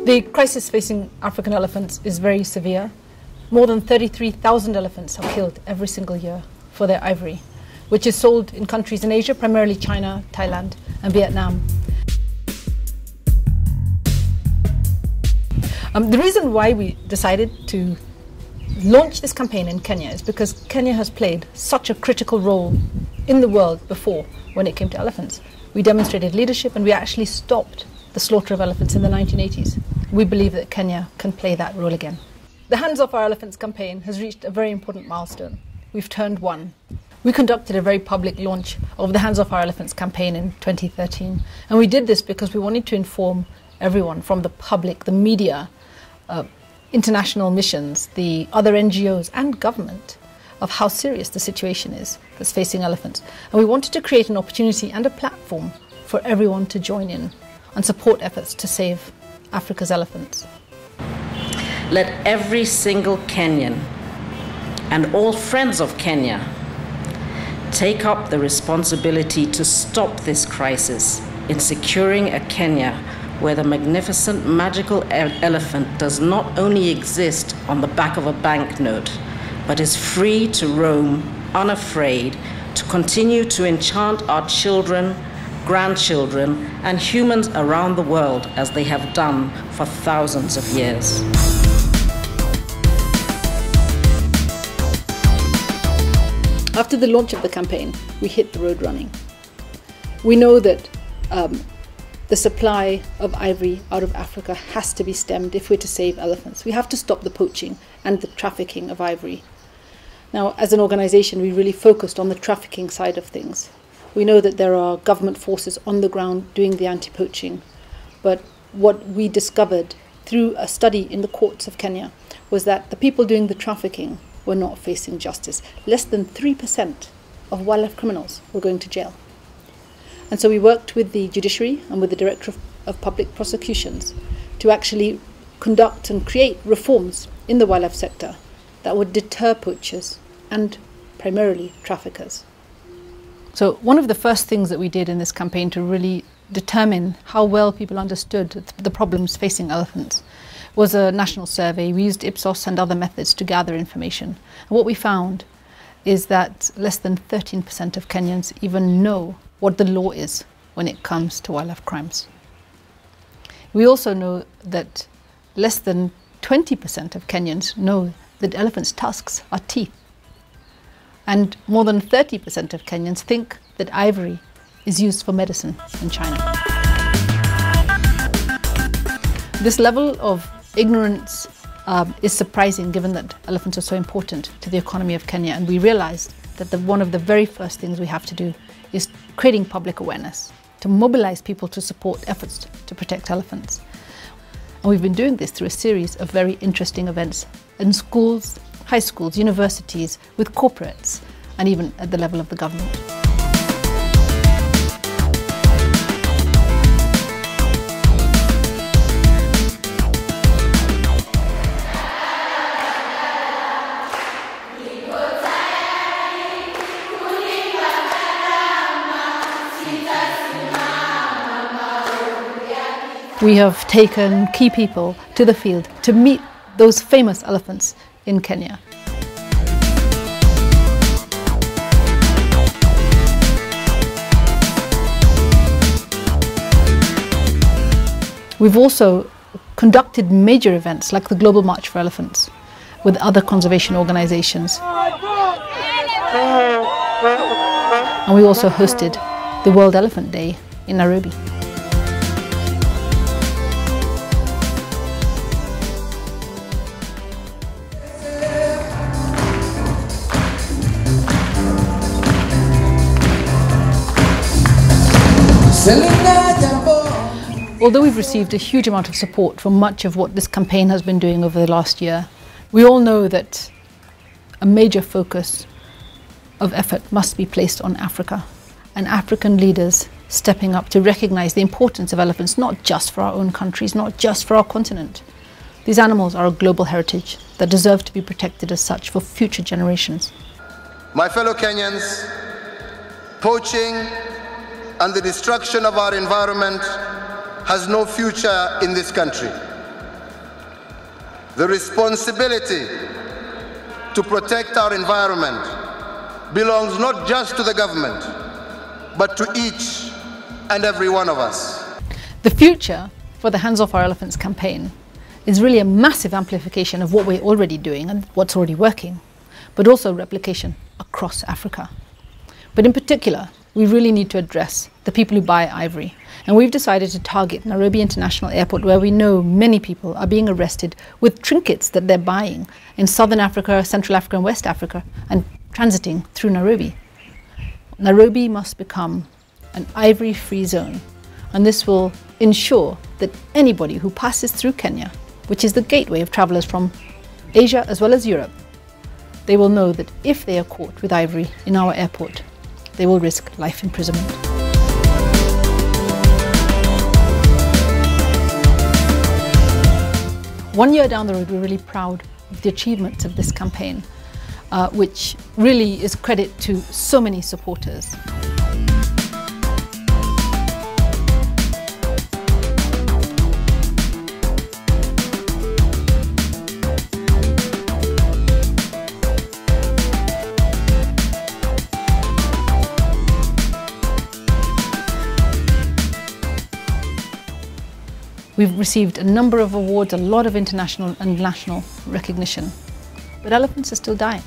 The crisis facing African elephants is very severe. More than 33,000 elephants are killed every single year for their ivory, which is sold in countries in Asia, primarily China, Thailand, and Vietnam. The reason why we decided to launch this campaign in Kenya is because Kenya has played such a critical role in the world before when it came to elephants. We demonstrated leadership and we actually stopped the slaughter of elephants in the 1980s. We believe that Kenya can play that role again. The Hands Off Our Elephants campaign has reached a very important milestone. We've turned one. We conducted a very public launch of the Hands Off Our Elephants campaign in 2013. And we did this because we wanted to inform everyone from the public, the media, international missions, the other NGOs and government of how serious the situation is that's facing elephants. And we wanted to create an opportunity and a platform for everyone to join in and support efforts to save Africa's elephants. Let every single Kenyan and all friends of Kenya take up the responsibility to stop this crisis in securing a Kenya where the magnificent magical elephant does not only exist on the back of a banknote, but is free to roam, unafraid, to continue to enchant our children, grandchildren, and humans around the world as they have done for thousands of years. After the launch of the campaign, we hit the road running. We know that the supply of ivory out of Africa has to be stemmed if we're to save elephants. We have to stop the poaching and the trafficking of ivory. Now, as an organization, we really focused on the trafficking side of things. We know that there are government forces on the ground doing the anti-poaching, but what we discovered through a study in the courts of Kenya was that the people doing the trafficking were not facing justice. Less than 3% of wildlife criminals were going to jail. And so we worked with the judiciary and with the Director of Public Prosecutions to actually conduct and create reforms in the wildlife sector that would deter poachers and primarily traffickers. So one of the first things that we did in this campaign to really determine how well people understood the problems facing elephants was a national survey. We used Ipsos and other methods to gather information. And what we found is that less than 13% of Kenyans even know what the law is when it comes to wildlife crimes. We also know that less than 20% of Kenyans know that elephants' tusks are teeth. And more than 30% of Kenyans think that ivory is used for medicine in China. This level of ignorance is surprising given that elephants are so important to the economy of Kenya, and we realized that one of the very first things we have to do is creating public awareness, to mobilize people to support efforts to protect elephants. And we've been doing this through a series of very interesting events in schools, high schools, universities, with corporates, and even at the level of the government. We have taken key people to the field to meet those famous elephants in Kenya. We've also conducted major events like the Global March for Elephants with other conservation organizations. And we also hosted the World Elephant Day in Nairobi. Although we've received a huge amount of support for much of what this campaign has been doing over the last year, we all know that a major focus of effort must be placed on Africa, and African leaders stepping up to recognize the importance of elephants, not just for our own countries, not just for our continent. These animals are a global heritage that deserve to be protected as such for future generations. My fellow Kenyans, poaching and the destruction of our environment has no future in this country. The responsibility to protect our environment belongs not just to the government, but to each and every one of us. The future for the Hands Off Our Elephants campaign is really a massive amplification of what we're already doing and what's already working, but also replication across Africa. But in particular, we really need to address the people who buy ivory. And we've decided to target Nairobi International Airport, where we know many people are being arrested with trinkets that they're buying in Southern Africa, Central Africa and West Africa, and transiting through Nairobi. Nairobi must become an ivory-free zone, and this will ensure that anybody who passes through Kenya, which is the gateway of travellers from Asia as well as Europe, they will know that if they are caught with ivory in our airport, they will risk life imprisonment. 1 year down the road, we're really proud of the achievements of this campaign, which really is credit to so many supporters. We've received a number of awards, a lot of international and national recognition. But elephants are still dying,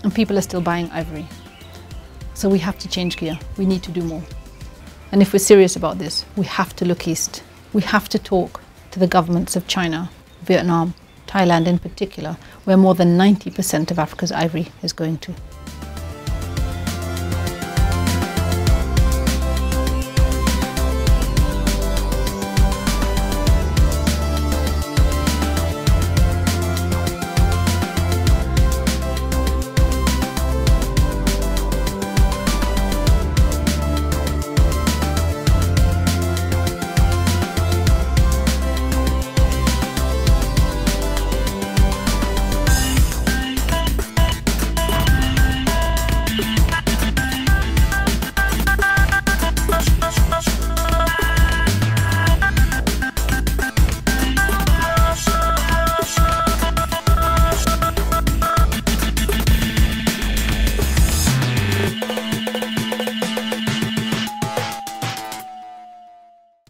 and people are still buying ivory. So we have to change gear. We need to do more. And if we're serious about this, we have to look east. We have to talk to the governments of China, Vietnam, Thailand in particular, where more than 90% of Africa's ivory is going to.